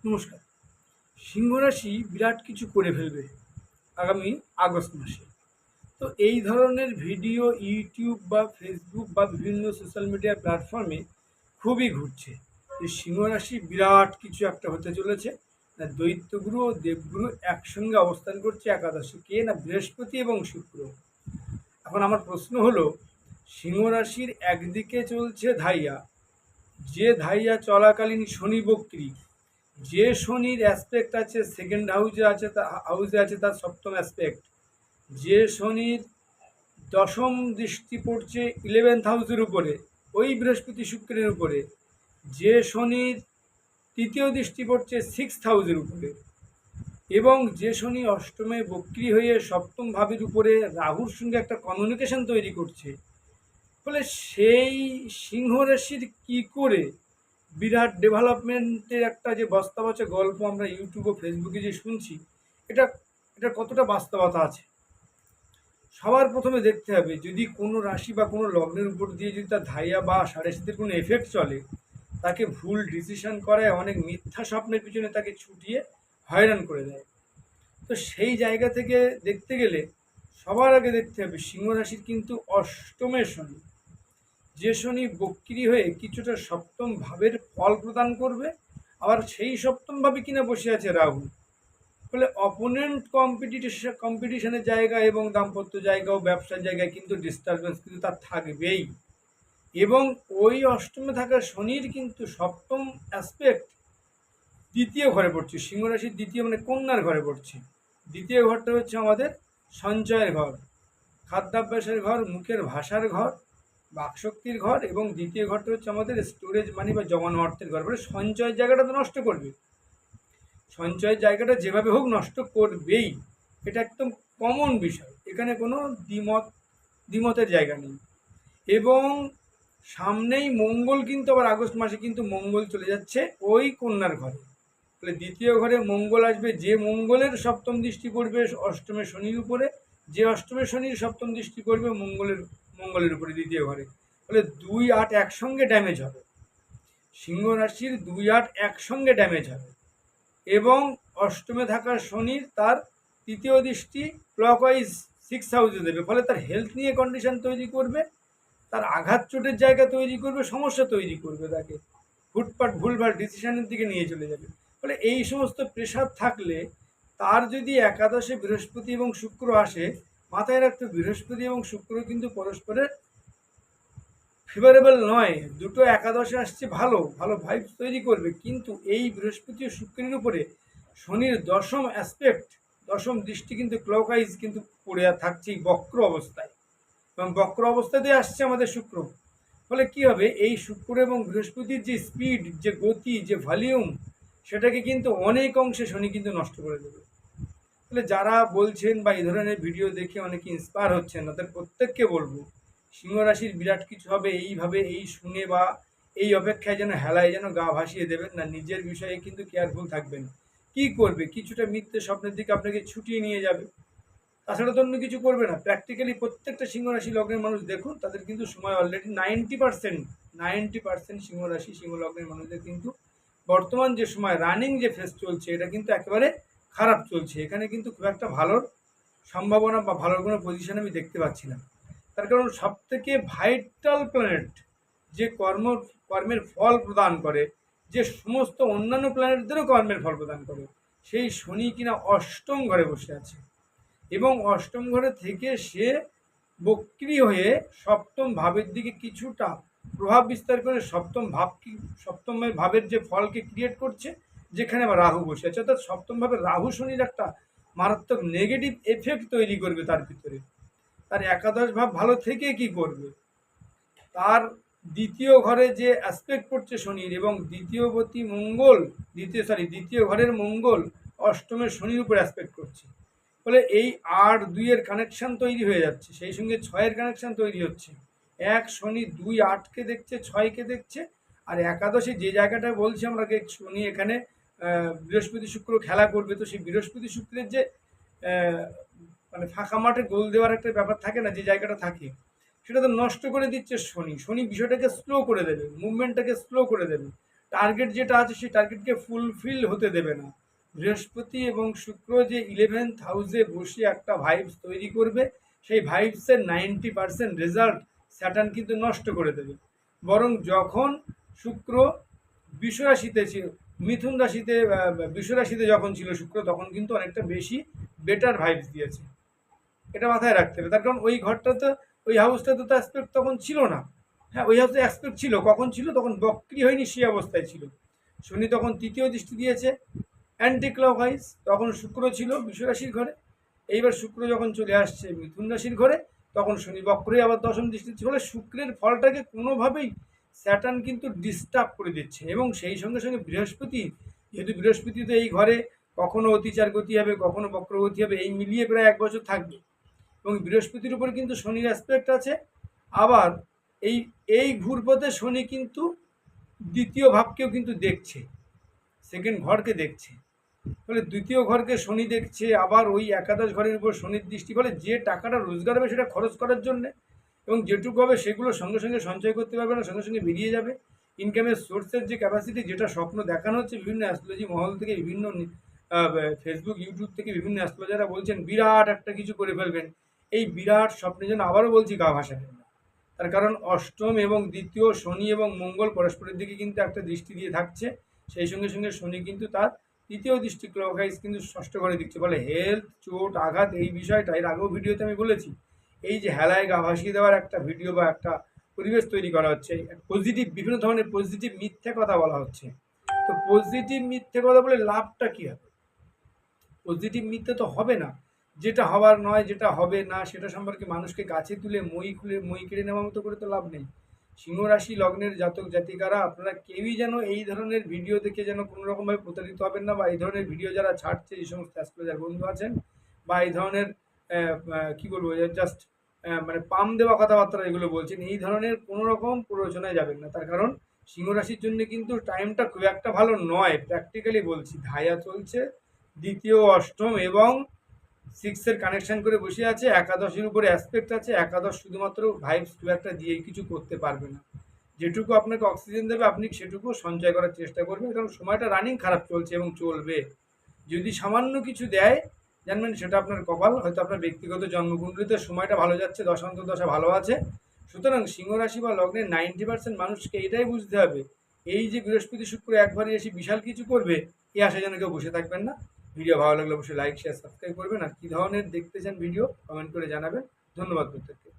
নমস্কার। সিংহ রাশি বিরাট কিছু করে ফেলবে আগামী আগস্ট মাসে। তো এই ধরনের ভিডিও ইউটিউব বা ফেসবুক বা বিভিন্ন সোশ্যাল মিডিয়া প্ল্যাটফর্মে খুবই ঘুরছে যে সিংহ রাশি বিরাট কিছু একটা হতে চলেছে। না দৈত্যগুরু ও দেবগুরু একসঙ্গে অবস্থান করছে একাদশে, কে না বৃহস্পতি এবং শুক্র। এখন আমার প্রশ্ন হলো, সিংহ রাশির একদিকে চলছে ধাইয়া, যে ধাইয়া চলাকালীন শনি বক্রী, যে শনির অ্যাসপেক্ট আছে সেকেন্ড হাউসে আছে তার সপ্তম অ্যাসপেক্ট, যে শনির দশম দৃষ্টি পড়ছে 11th হাউসের উপরে, ওই বৃহস্পতি শুক্রের উপরে, যে শনির তৃতীয় দৃষ্টি পড়ছে 6th হাউসের উপরে, এবং যে শনি অষ্টমে বক্রী হয়ে সপ্তম ভাবের উপরে রাহুর সঙ্গে একটা কমিউনিকেশন তৈরি করছে। ফলে সেই সিংহ রাশির কী করে বিরাট ডেভেলপমেন্টের একটা যে বাস্তবতা গল্প আমরা ইউটিউব ও ফেসবুকে যে শুনছি, এটা এটা কতটা বাস্তবতা আছে। সবার প্রথমে দেখতে হবে, যদি কোনো রাশি বা কোনো লগ্নের উপর দিয়ে যদি তার ধাইয়া বা সাড়ে সাতির কোনো এফেক্ট চলে, তাকে ভুল ডিসিশন করায়, অনেক মিথ্যা স্বপ্নের পিছনে তাকে ছুটিয়ে হয়রান করে দেয়। তো সেই জায়গা থেকে দেখতে গেলে সবার আগে দেখতে হবে সিংহ রাশির কিন্তু অষ্টমের শনি, যে শনি বক্রী হয়ে কিছুটা সপ্তম ভাবের ফল প্রদান করবে, আবার সেই সপ্তম ভাবে কিনা বসে আছে রাহু। ফলে অপোনেন্ট কম্পিটিশনের জায়গা এবং দাম্পত্য জায়গা ও ব্যবসার জায়গায় কিন্তু ডিস্টারবেন্স কিন্তু তার থাকবেই। এবং ওই অষ্টমে থাকা শনির কিন্তু সপ্তম অ্যাসপেক্ট দ্বিতীয় ঘরে পড়ছে, সিংহ রাশির দ্বিতীয় মানে কন্যার ঘরে পড়ছে। দ্বিতীয় ঘরটা হচ্ছে আমাদের সঞ্চয়ের ঘর, খাদ্যাভ্যাসের ঘর, মুখের ভাষার ঘর, বাকশক্তির ঘর, এবং দ্বিতীয় ঘরটা হচ্ছে আমাদের স্টোরেজ মানি বা জমানো অর্থের ঘর। মানে সঞ্চয়ের জায়গাটা তো নষ্ট করবে, সঞ্চয়ের জায়গাটা যেভাবে হোক নষ্ট করবেই, এটা একদম কমন বিষয়, এখানে কোনো দ্বিমতের জায়গা নেই। এবং সামনেই মঙ্গল কিন্তু আবার আগস্ট মাসে কিন্তু মঙ্গল চলে যাচ্ছে ওই কন্যার ঘরে। তাহলে দ্বিতীয় ঘরে মঙ্গল আসবে, যে মঙ্গলের সপ্তম দৃষ্টি পড়বে অষ্টমে শনির উপরে, যে অষ্টমে শনির সপ্তম দৃষ্টি পড়বে মঙ্গলের উপরে দ্বিতীয় ঘরে। তাহলে 2-8 একসঙ্গে ড্যামেজ হবে, সিংহ রাশির 2-8 একসঙ্গে ড্যামেজ হবে। এবং অষ্টমে থাকা শনির তার তৃতীয় দৃষ্টি ক্লকওয়াইজ 6th হাউসে দেবে, ফলে তার হেলথ নিয়ে কন্ডিশন তৈরি করবে, তার আঘাত চোটের জায়গা তৈরি করবে, সমস্যা তৈরি করবে, তাকে হুটপাট ভুলভাল ডিসিশনের দিকে নিয়ে চলে যাবে। ফলে এই সমস্ত প্রেশার থাকলে, তার যদি একাদশে বৃহস্পতি এবং শুক্র আসে, মাথায় রাখতে বৃহস্পতি এবং শুক্র কিন্তু পরস্পরের ফেভারেবল নয়। দুটো একাদশে আসছে, ভালো ভালো ভাইবস তৈরি করবে, কিন্তু এই বৃহস্পতি ও শুক্রের উপরে শনির দশম অ্যাসপেক্ট, দশম দৃষ্টি কিন্তু ক্লকওয়াইজ কিন্তু পড়ে থাকছে বক্র অবস্থায়, এবং বক্র অবস্থাতে আসছে আমাদের শুক্র। ফলে কি হবে, এই শুক্র এবং বৃহস্পতির যে স্পিড, যে গতি, যে ভলিউম, সেটাকে কিন্তু অনেক অংশে শনি কিন্তু নষ্ট করে দেবে। তাহলে যারা বলছেন বা এই ধরনের ভিডিও দেখে অনেকে ইন্সপায়ার হচ্ছেন, তাদের প্রত্যেককে বলবো, সিংহ রাশির বিরাট কিছু হবে, এইভাবে এই শুনে বা এই অপেক্ষায় যেন হেলায় যেন গা ভাসিয়ে দেবেন না, নিজের বিষয়ে কিন্তু কেয়ারফুল থাকবেন। কি করবে, কিছুটা মিথ্যে স্বপ্নের দিকে আপনাকে ছুটিয়ে নিয়ে যাবে, তাছাড়া তো অন্য কিছু করবে না। প্র্যাকটিক্যালি প্রত্যেকটা সিংহ রাশি লগ্নের মানুষ দেখুন, তাদের কিন্তু সময় অলরেডি 90% সিংহ রাশি সিংহ লগ্নের মানুষদের কিন্তু বর্তমান যে সময় রানিং যে ফেজ চলছে, এটা কিন্তু একেবারে খারাপ চলছে। এখানে কিন্তু খুব একটা ভালোর সম্ভাবনা বা ভালোর কোনো পজিশন আমি দেখতে পাচ্ছি না। তার কারণ সবথেকে ভাইটাল প্ল্যানেট, যে কর্মের ফল প্রদান করে, যে সমস্ত অন্যান্য প্ল্যানেটদেরও কর্মের ফল প্রদান করে, সেই শনি কিনা অষ্টম ঘরে বসে আছে, এবং অষ্টম ঘরে থেকে সে বক্রী হয়ে সপ্তম ভাবের দিকে কিছুটা প্রভাব বিস্তার করে সপ্তম ভাবের যে ফলকে ক্রিয়েট করছে, যেখানে আবার রাহু বসে আছে। অর্থাৎ সপ্তম ভাবে রাহু শনির একটা মারাত্মক নেগেটিভ এফেক্ট তৈরি করবে তার ভিতরে। তার একাদশ ভাব ভালো থেকে কি করবে, তার দ্বিতীয় ঘরে যে অ্যাসপেক্ট করছে শনির, এবং দ্বিতীয় ঘরের মঙ্গল অষ্টমের শনির উপর অ্যাসপেক্ট করছে। ফলে এই 8-2-এর কানেকশন তৈরি হয়ে যাচ্ছে, সেই সঙ্গে 6-এর কানেকশন তৈরি হচ্ছে। এক শনি 2-8কে দেখছে, 6কে দেখছে। আর একাদশে যে জায়গাটা বলছি আমরা, শনি এখানে বৃহস্পতি শুক্র খেলা করবে, তো সেই বৃহস্পতি শুক্রের যে মানে ফাঁকা মাঠে গোল দেওয়ার একটা ব্যাপার থাকে না, যে জায়গাটা থাকে, সেটা তো নষ্ট করে দিচ্ছে শনি। শনি বিষয়টাকে স্লো করে দেবে, মুভমেন্টটাকে স্লো করে দেবে। টার্গেট যেটা আছে সেই টার্গেটকে ফুলফিল হতে দেবে না। বৃহস্পতি এবং শুক্র যে 11th হাউসে বসে একটা ভাইবস তৈরি করবে, সেই ভাইবসের 90% রেজাল্ট স্যাটার্ন কিন্তু নষ্ট করে দেবে। বরং যখন শুক্র বিশ্বরাশিতে ছিল, মিথুন রাশিতে বিশ্বরাশিতে যখন ছিল শুক্র, তখন কিন্তু অনেকটা বেশি বেটার ভাইবস দিয়েছে। এটা মাথায় রাখতে হবে। তার কারণ ওই ঘরটাতে, ওই হাউসটাতে তো অ্যাসপেক্ট তখন ছিল না। হ্যাঁ, ওই হাউসে অ্যাসপেক্ট ছিল, কখন ছিল? তখন বক্রি হয়নি, সেই অবস্থায় ছিল। শনি তখন তৃতীয় দৃষ্টি দিয়েছে অ্যান্টি ক্লকওয়াইজ, তখন শুক্র ছিল বিশ্বরাশির ঘরে। এইবার শুক্র যখন চলে আসছে মিথুন রাশির ঘরে, তখন শনি বক্রে আবার দশম দৃষ্টি দিচ্ছে। ফলে শুক্রের ফলটাকে কোনোভাবেই স্যাটার্ন কিন্তু ডিস্টার্ব করে দিচ্ছে। এবং সেই সঙ্গে সঙ্গে বৃহস্পতি, যেহেতু বৃহস্পতি তো এই ঘরে কখনো অতিচার গতি হবে, কখনো বক্রগতি হবে, এই মিলিয়ে প্রায় 1 বছর থাকবে। এবং বৃহস্পতির উপর কিন্তু শনির অ্যাসপেক্ট আছে। আবার এই এই ঘুরপথে শনি কিন্তু দ্বিতীয় ভাবকেও কিন্তু দেখছে, সেকেন্ড ঘরকে দেখছে। ফলে দ্বিতীয় ঘরকে শনি দেখছে, আবার ওই একাদশ ঘরের উপর শনির দৃষ্টি। ফলে যে টাকাটা রোজগার হবে সেটা খরচ করার জন্যে, এবং যেটুকু হবে সেগুলো সঙ্গে সঙ্গে সঞ্চয় করতে পারবে না, সঙ্গে সঙ্গে বেরিয়ে যাবে। ইনকামের সোর্সের যে ক্যাপাসিটি, যেটা স্বপ্ন দেখানো হচ্ছে বিভিন্ন অ্যাস্ট্রোলজি মহল থেকে, বিভিন্ন ফেসবুক ইউটিউব থেকে বিভিন্ন অ্যাস্ট্রোলজাররা বলছেন বিরাট একটা কিছু করে ফেলবেন, এই বিরাট স্বপ্নের জন্য আবারও বলছি গা ভাসাবেন না। তার কারণ অষ্টম এবং দ্বিতীয় শনি এবং মঙ্গল পরস্পরের দিকে কিন্তু একটা দৃষ্টি দিয়ে থাকছে। সেই সঙ্গে সঙ্গে শনি কিন্তু তার তৃতীয় দৃষ্টি ক্লকওয়াইজ কিন্তু ষষ্ঠ ঘরে দিচ্ছে। ফলে হেলথ, চোট, আঘাত, এই বিষয়টা এর আগেও ভিডিওতে আমি বলেছি। এই যে হেলায় গা ভাসিয়ে দেওয়ার একটা ভিডিও বা একটা পরিবেশ তৈরি করা হচ্ছে, পজিটিভ বিভিন্ন ধরনের পজিটিভ মিথ্যে কথা বলা হচ্ছে। তো পজিটিভ মিথ্যে কথা বলে লাভটা কী হবে? পজিটিভ মিথ্যে তো হবে না। যেটা হবার নয়, যেটা হবে না, সেটা সম্পর্কে মানুষকে গাছে তুলে মই কেড়ে নেওয়ার মতো করে তো লাভ নেই। সিংহ রাশি লগ্নের জাতক জাতিকারা, আপনারা কেউই যেন এই ধরনের ভিডিও দেখে যেন কোনো রকমভাবে প্রতারিত হবেন না, বা এই ধরনের ভিডিও যারা ছাড়ছে, এই সমস্ত অ্যাস্ট্রোলজার বন্ধু আছেন, বা এই ধরনের কী বলবো, জাস্ট মানে পাম দেওয়া কথাবার্তা এগুলো বলছেন, এই ধরনের কোনো রকম প্ররোচনায় যাবেন না। তার কারণ সিংহ রাশির জন্য কিন্তু টাইমটা খুব একটা ভালো নয়। প্র্যাকটিক্যালি বলছি, ধায়া চলছে, দ্বিতীয়, অষ্টম এবং 6-এর কানেকশন করে বসে আছে, একাদশের উপরে অ্যাসপেক্ট আছে। একাদশ শুধুমাত্র ভাইবস খুব একটা দিয়েই কিছু করতে পারবে না। যেটুকু আপনাকে অক্সিজেন দেবে আপনি সেটুকু সঞ্চয় করার চেষ্টা করবেন, কারণ সময়টা রানিং খারাপ চলছে এবং চলবে। যদি সামান্য কিছু দেয়, জানবেন সেটা আপনার কপাল, হয়তো আপনার ব্যক্তিগত জন্মকুণ্ডলিতে সময়টা ভালো যাচ্ছে, দশা ভালো আছে। সুতরাং সিংহ রাশি বা লগ্নের 90% মানুষকে এটাই বুঝতে হবে, এই যে বৃহস্পতি শুক্র একবারে এসে বিশাল কিছু করবে, এই আশা যেন কেউ বসে থাকবেন না। ভিডিও ভালো লাগলে অবশ্যই লাইক, শেয়ার, সাবস্ক্রাইব করবেন। আর কী ধরনের দেখতে চান ভিডিও কমেন্ট করে জানাবেন। ধন্যবাদ প্রত্যেককে।